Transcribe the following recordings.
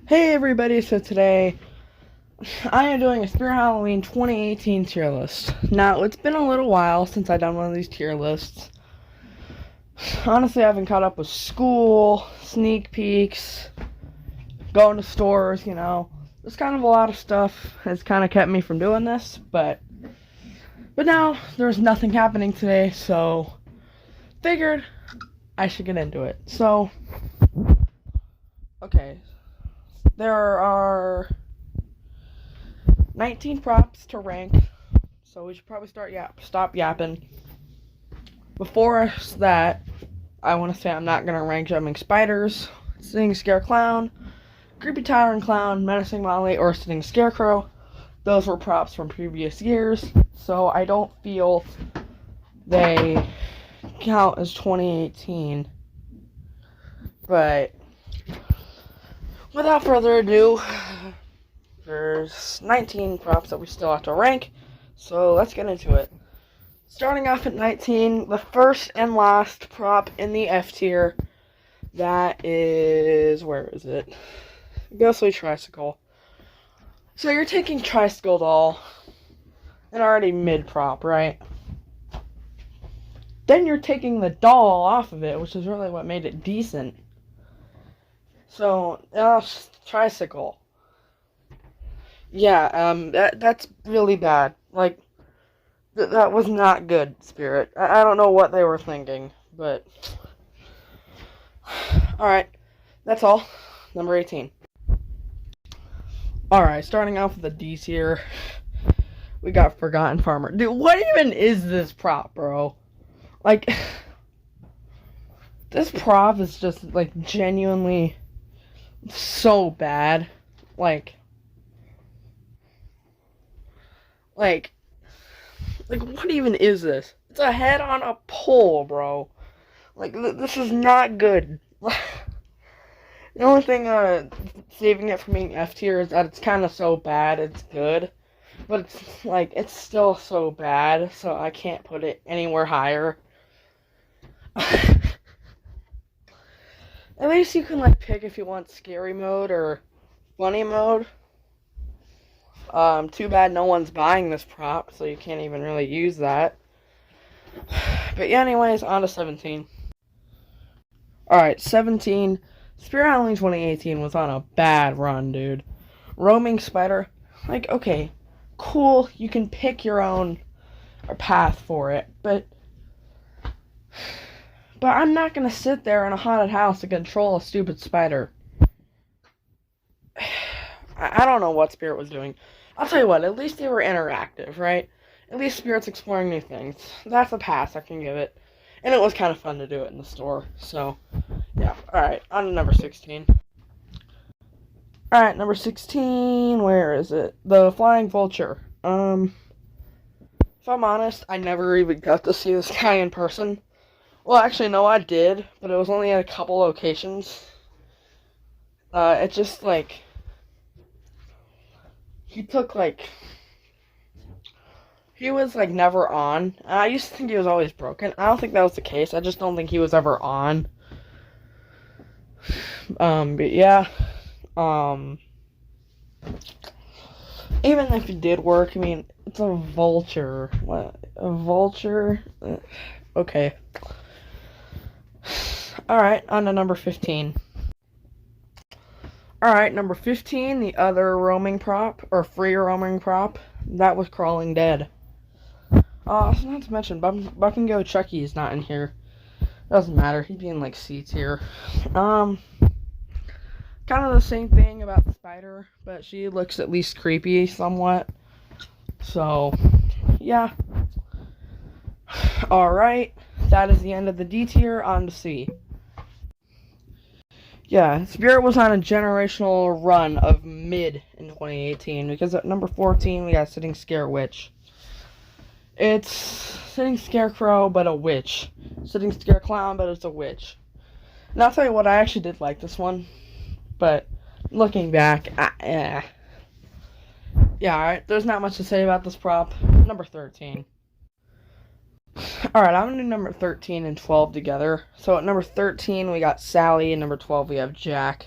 Hey everybody, so today I am doing a Spirit Halloween 2018 tier list. Now, it's been a little while since I've done one of these tier lists. Honestly, I haven't caught up with school, sneak peeks, going to stores, There's kind of a lot of stuff that's kind of kept me from doing this, but now there's nothing happening today, so figured I should get into it. So, okay, there are 19 props to rank, so we should probably stop yapping. Before that, I want to say I'm not going to rank Jumping Spiders, Sitting Scare Clown, Creepy Tyrant Clown, Menacing Molly, or Sitting Scarecrow. Those were props from previous years, so I don't feel they count as 2018. But without further ado, there's 19 props that we still have to rank, so let's get into it. Starting off at 19, the first and last prop in the F tier, that is, where is it? Ghostly Tricycle. So you're taking Tricycle Doll, an already mid prop, right? Then you're taking the doll off of it, which is really what made it decent. So, Tricycle. Yeah, that's really bad. Like, that was not good, Spirit. I don't know what they were thinking, but... Alright, that's all. Number 18. Alright, starting off with the D tier, we got Forgotten Farmer. Dude, what even is this prop, bro? Like, this prop is just, like, genuinely so bad. Like, what even is this? It's a head on a pole, bro. Like, this is not good. The only thing saving it from being F tier is that it's kind of so bad it's good. But it's still so bad, so I can't put it anywhere higher. At least you can, pick if you want scary mode or funny mode. Too bad no one's buying this prop, so you can't even really use that. But yeah, anyways, on to 17. Alright, 17. Spirit Halloween 2018 was on a bad run, dude. Roaming Spider, okay, cool, you can pick your own path for it, but I'm not gonna sit there in a haunted house to control a stupid spider. I don't know what Spirit was doing. I'll tell you what, at least they were interactive, right? At least Spirit's exploring new things. That's a pass I can give it. And it was kind of fun to do it in the store, so, yeah. Alright, on to number 16. Alright, number 16, where is it? The Flying Vulture. If I'm honest, I never even got to see this guy in person. Well, actually, no, I did, but it was only at a couple locations. It just, he took, he was, never on. I used to think he was always broken. I don't think that was the case. I just don't think he was ever on. But yeah. Even if it did work, I mean, it's a vulture. What? A vulture? Okay. Alright, on to number 15. Alright, number 15, the other roaming prop, or free roaming prop, that was Crawling Dead. So not to mention, Buck and Go Chucky is not in here. Doesn't matter, he'd be in, C tier. Kind of the same thing about the spider, but she looks at least creepy somewhat. So, yeah. Alright, that is the end of the D tier, on to C. Yeah, Spirit was on a generational run of mid in 2018, because at number 14 we got Sitting Scare Witch. It's Sitting Scarecrow, but a witch. Sitting Scare Clown, but it's a witch. And I'll tell you what, I actually did like this one, but looking back, yeah, alright, there's not much to say about this prop. Number 13. Alright, I'm going to do number 13 and 12 together. So at number 13, we got Sally, and number 12, we have Jack.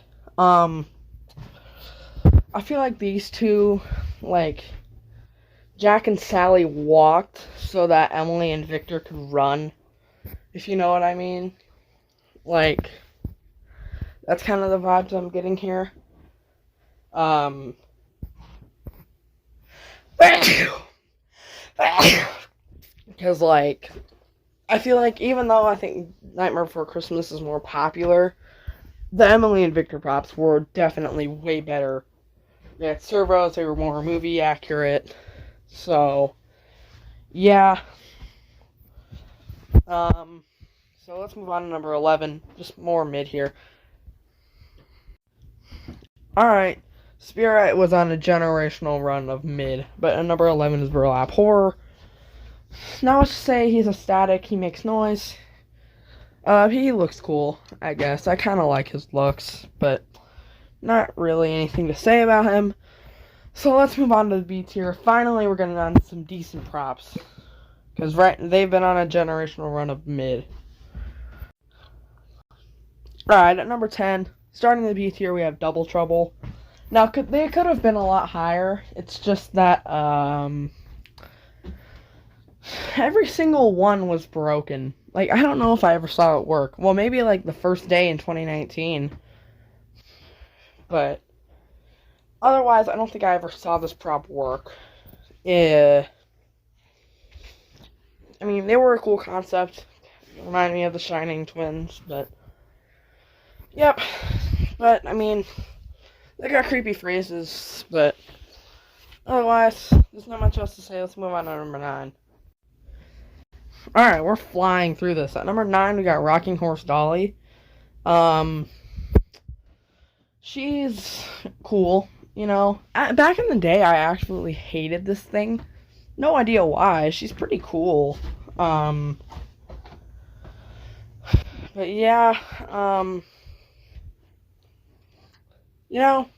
I feel like these two, like, Jack and Sally walked so that Emily and Victor could run, if you know what I mean. Like, that's kind of the vibes I'm getting here. Because, like, I feel like even though I think Nightmare Before Christmas is more popular, the Emily and Victor props were definitely way better. They had servos, they were more movie accurate. So, yeah. So let's move on to number 11. Just more mid here. Alright. Spirit was on a generational run of mid, but at number 11 is Burlap Horror. Now let's just say he's a static, he makes noise. He looks cool, I guess. I kind of like his looks, but not really anything to say about him. So let's move on to the B tier. Finally, we're getting on to some decent props. Because they've been on a generational run of mid. Alright, at number 10, starting the B tier, we have Double Trouble. Now, they could have been a lot higher. It's just that, every single one was broken. Like, I don't know if I ever saw it work. Well, maybe, like, the first day in 2019. But otherwise, I don't think I ever saw this prop work. I mean, they were a cool concept. Remind me of the Shining Twins, but... Yep. But, I mean, they got creepy phrases, but... Otherwise, there's not much else to say. Let's move on to number 9. Alright, we're flying through this. At number 9, we got Rocking Horse Dolly. She's cool, you know. Back in the day, I absolutely hated this thing. No idea why. She's pretty cool. But yeah, you know,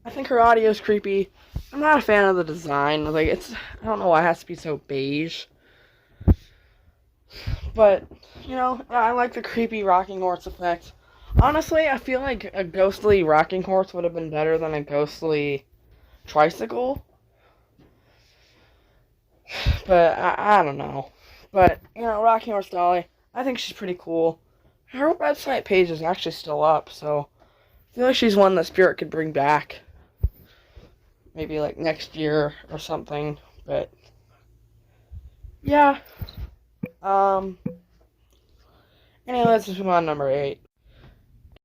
I think her audio's creepy. I'm not a fan of the design. Like, I don't know why it has to be so beige. But, you know, I like the creepy rocking horse effect. Honestly, I feel like a ghostly rocking horse would have been better than a ghostly tricycle. But, I don't know. But, you know, Rocking Horse Dolly, I think she's pretty cool. Her website page is actually still up, so I feel like she's one that Spirit could bring back. Maybe, like, next year or something. But, yeah. Anyway, let's just move on to number 8.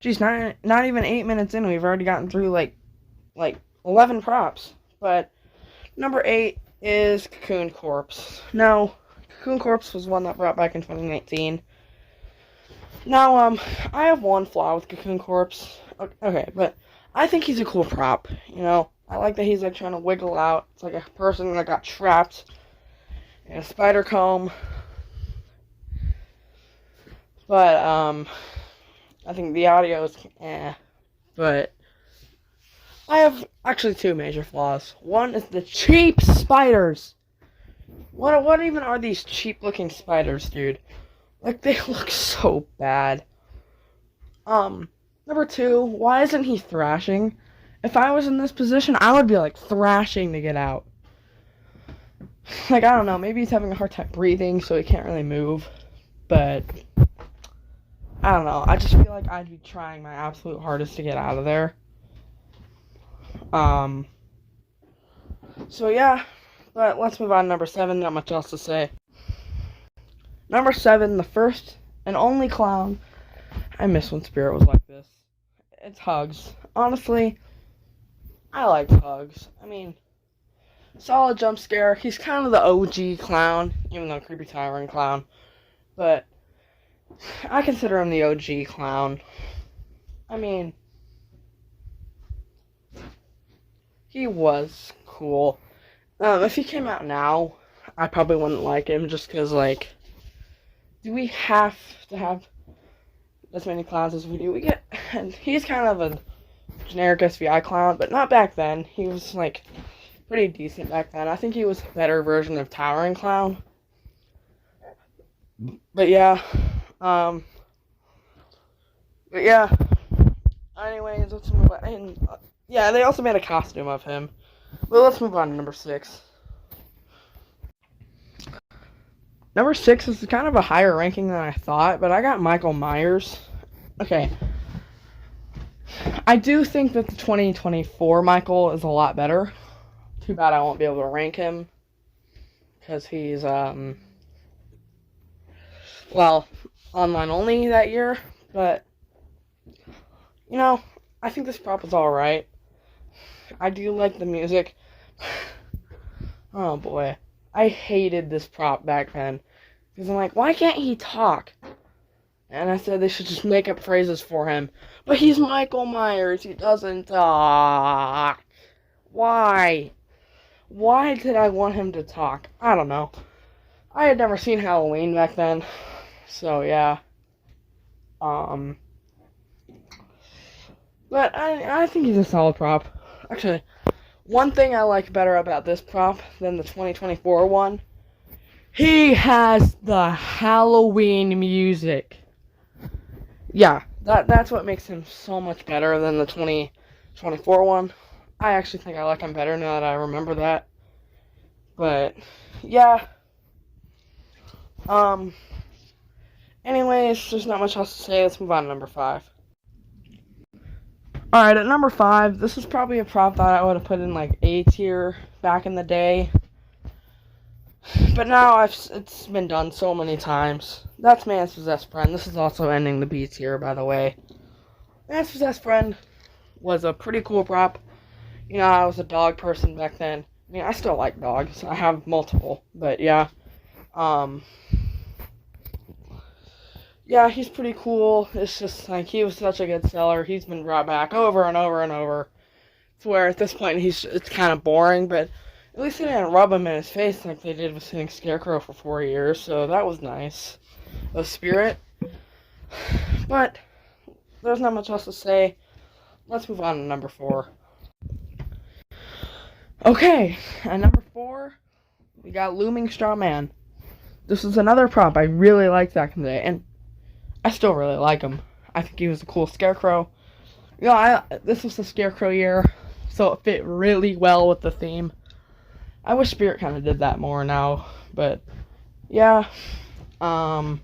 Geez, not even 8 minutes in, we've already gotten through, like 11 props. But number 8 is Cocoon Corpse. Now, Cocoon Corpse was one that brought back in 2019. Now, I have one flaw with Cocoon Corpse. Okay, but I think he's a cool prop, you know? I like that he's, like, trying to wiggle out. It's like a person that got trapped in a spider comb. But, I think the audio is but I have actually 2 major flaws. One is the cheap spiders. What even are these cheap looking spiders, dude? Like, they look so bad. Number 2, why isn't he thrashing? If I was in this position, I would be, like, thrashing to get out. Like, I don't know, maybe he's having a hard time breathing, so he can't really move. But I don't know. I just feel like I'd be trying my absolute hardest to get out of there. So yeah. But let's move on to number 7. Not much else to say. Number 7, the first and only clown. I miss when Spirit was like this. It's Hugs. Honestly, I liked Hugs. I mean, solid jump scare. He's kind of the OG clown, even though creepy tyrant clown. But I consider him the OG clown. I mean, he was cool. If he came out now, I probably wouldn't like him just because, like, do we have to have as many clowns as we do? And he's kind of a generic SVI clown, but not back then. He was, like, pretty decent back then. I think he was a better version of Towering Clown. But yeah, anyways, let's move on. Yeah, they also made a costume of him. But let's move on to number 6. Number 6 is kind of a higher ranking than I thought, but I got Michael Myers. Okay. I do think that the 2024 Michael is a lot better. Too bad I won't be able to rank him. Because he's, well, online only that year. But, you know, I think this prop is alright. I do like the music. Oh boy. I hated this prop back then. Because I'm like, why can't he talk? And I said they should just make up phrases for him. But he's Michael Myers. He doesn't talk. Why? Why did I want him to talk? I don't know. I had never seen Halloween back then. So, yeah. But I think he's a solid prop. Actually, one thing I like better about this prop than the 2024 one, he has the Halloween music. Yeah, that's what makes him so much better than the 2024 one. I actually think I like him better now that I remember that. But, yeah. Anyways, there's not much else to say. Let's move on to number 5. Alright, at number 5, this is probably a prop that I would have put in, like, A tier back in the day. But now it's been done so many times. That's Man's Possessed Friend. This is also ending the B tier, by the way. Man's Possessed Friend was a pretty cool prop. You know, I was a dog person back then. I mean, I still like dogs. I have multiple, but yeah. Yeah, he's pretty cool. It's just, like, he was such a good seller. He's been brought back over and over and over. To where, at this point, it's kind of boring, but at least they didn't rub him in his face like they did with Sitting Scarecrow for 4 years, so that was nice. A spirit. But, there's not much else to say. Let's move on to number 4. Okay, at number 4, we got Looming Straw Man. This is another prop I really liked back in the day, and I still really like him. I think he was a cool Scarecrow. You know, this was the Scarecrow year, so it fit really well with the theme. I wish Spirit kind of did that more now, but yeah. I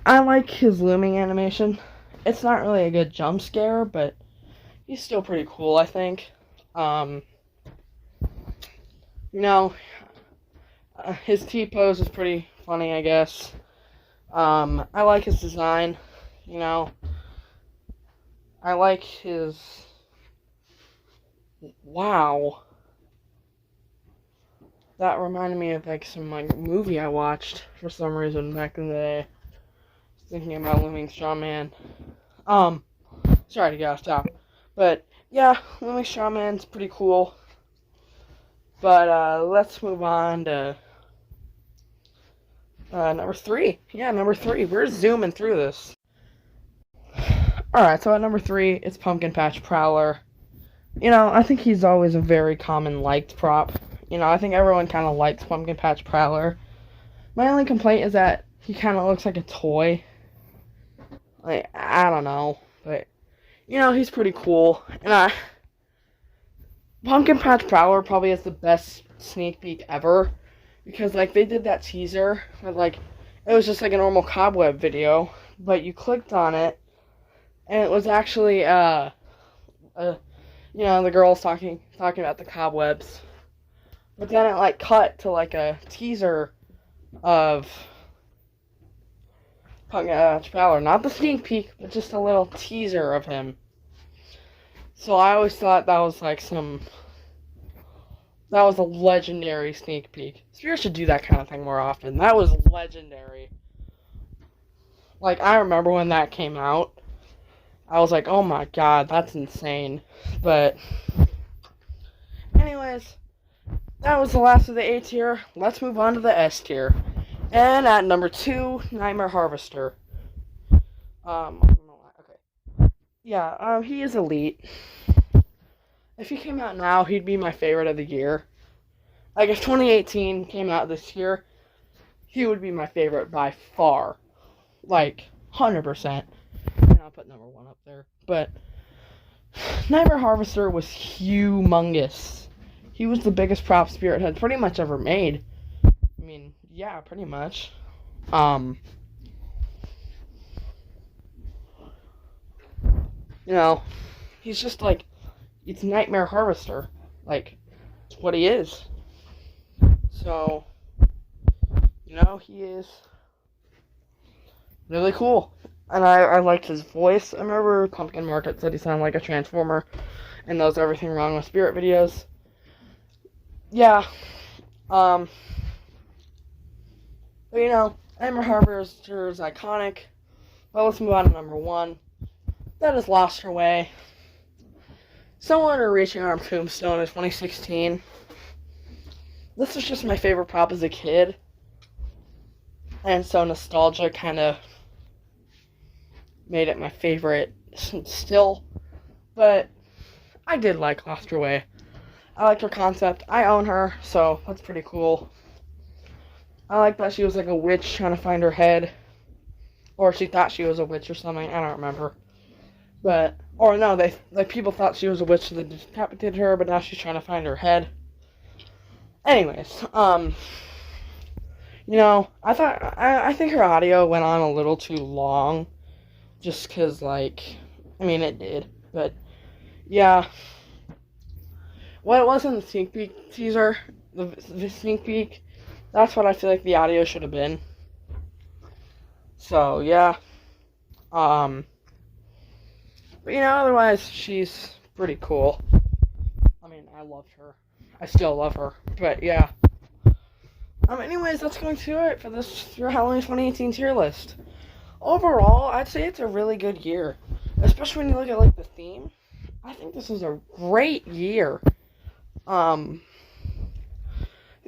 like his looming animation. It's not really a good jump scare, but he's still pretty cool, I think. You know, his T-pose is pretty funny, I guess. I like his design, you know. I like his... Wow. That reminded me of, like, some, like, movie I watched for some reason back in the day. Thinking about Looming Straw Man. Sorry to get off topic. But, yeah, Looming Straw Man's pretty cool. But, let's move on to... number 3. Yeah, number 3. We're zooming through this. Alright, so at number 3, it's Pumpkin Patch Prowler. You know, I think he's always a very common liked prop. You know, I think everyone kind of likes Pumpkin Patch Prowler. My only complaint is that he kind of looks like a toy. Like, I don't know. But, you know, he's pretty cool. And Pumpkin Patch Prowler probably has the best sneak peek ever. Because, like, they did that teaser with, like, it was just like a normal Cobweb video. But you clicked on it, and it was actually, you know, the girls talking about the cobwebs. But then it, like, cut to, like, a teaser of Pumpkin Patch Prowler. Not the sneak peek, but just a little teaser of him. So I always thought that was, like, that was a legendary sneak peek. Spirit should do that kind of thing more often. That was legendary. Like, I remember when that came out. I was like, oh my god, that's insane. But, anyways, that was the last of the A tier. Let's move on to the S tier. And at number 2, Nightmare Harvester. Okay. Yeah, he is elite. If he came out now, he'd be my favorite of the year. Like, if 2018 came out this year, he would be my favorite by far. Like, 100%. And I'll put number 1 up there. But, Nightmare Harvester was humongous. He was the biggest prop Spirit had pretty much ever made. I mean, yeah, pretty much. You know, he's just like, it's Nightmare Harvester. Like, it's what he is. So, you know, he is really cool. And I liked his voice. I remember Pumpkin Market said he sounded like a Transformer in those Everything Wrong with Spirit videos. Yeah. But you know, Nightmare Harvester is iconic. Well, let's move on to number 1. That is Lost Her Way. Someone are reaching our tombstone in 2016. This was just my favorite prop as a kid. And so nostalgia kind of made it my favorite still. But I did like Lost Her Way. I liked her concept. I own her, so that's pretty cool. I like that she was like a witch trying to find her head. Or she thought she was a witch or something. I don't remember. But, or no, people thought she was a witch, so they decapitated her, but now she's trying to find her head. Anyways, you know, I think her audio went on a little too long. Just because, like, I mean, it did. But, yeah. What it was in the sneak peek teaser, the sneak peek, that's what I feel like the audio should have been. So, yeah. But, you know, otherwise, she's pretty cool. I mean, I loved her. I still love her. But, yeah. Anyways, that's going to do it for this Halloween 2018 tier list. Overall, I'd say it's a really good year. Especially when you look at, like, the theme. I think this was a great year. The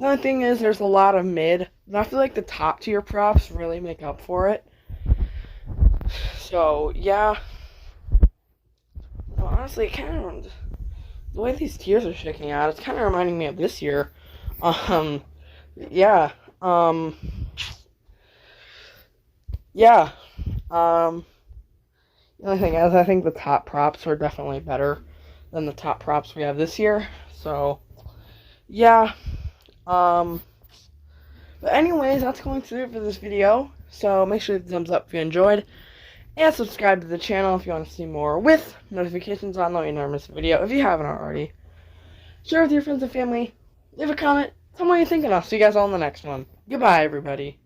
only thing is, there's a lot of mid. And I feel like the top tier props really make up for it. So, yeah. No, honestly, the way these tiers are shaking out, it's kind of reminding me of this year. Yeah. Yeah. The only thing is, I think the top props are definitely better than the top props we have this year. So, yeah. But anyways, that's going to do it for this video. So make sure to thumbs up if you enjoyed. And subscribe to the channel if you want to see more with notifications on, so you never miss a video if you haven't already. Share with your friends and family. Leave a comment. Tell me what you think, and I'll see you guys all in the next one. Goodbye, everybody.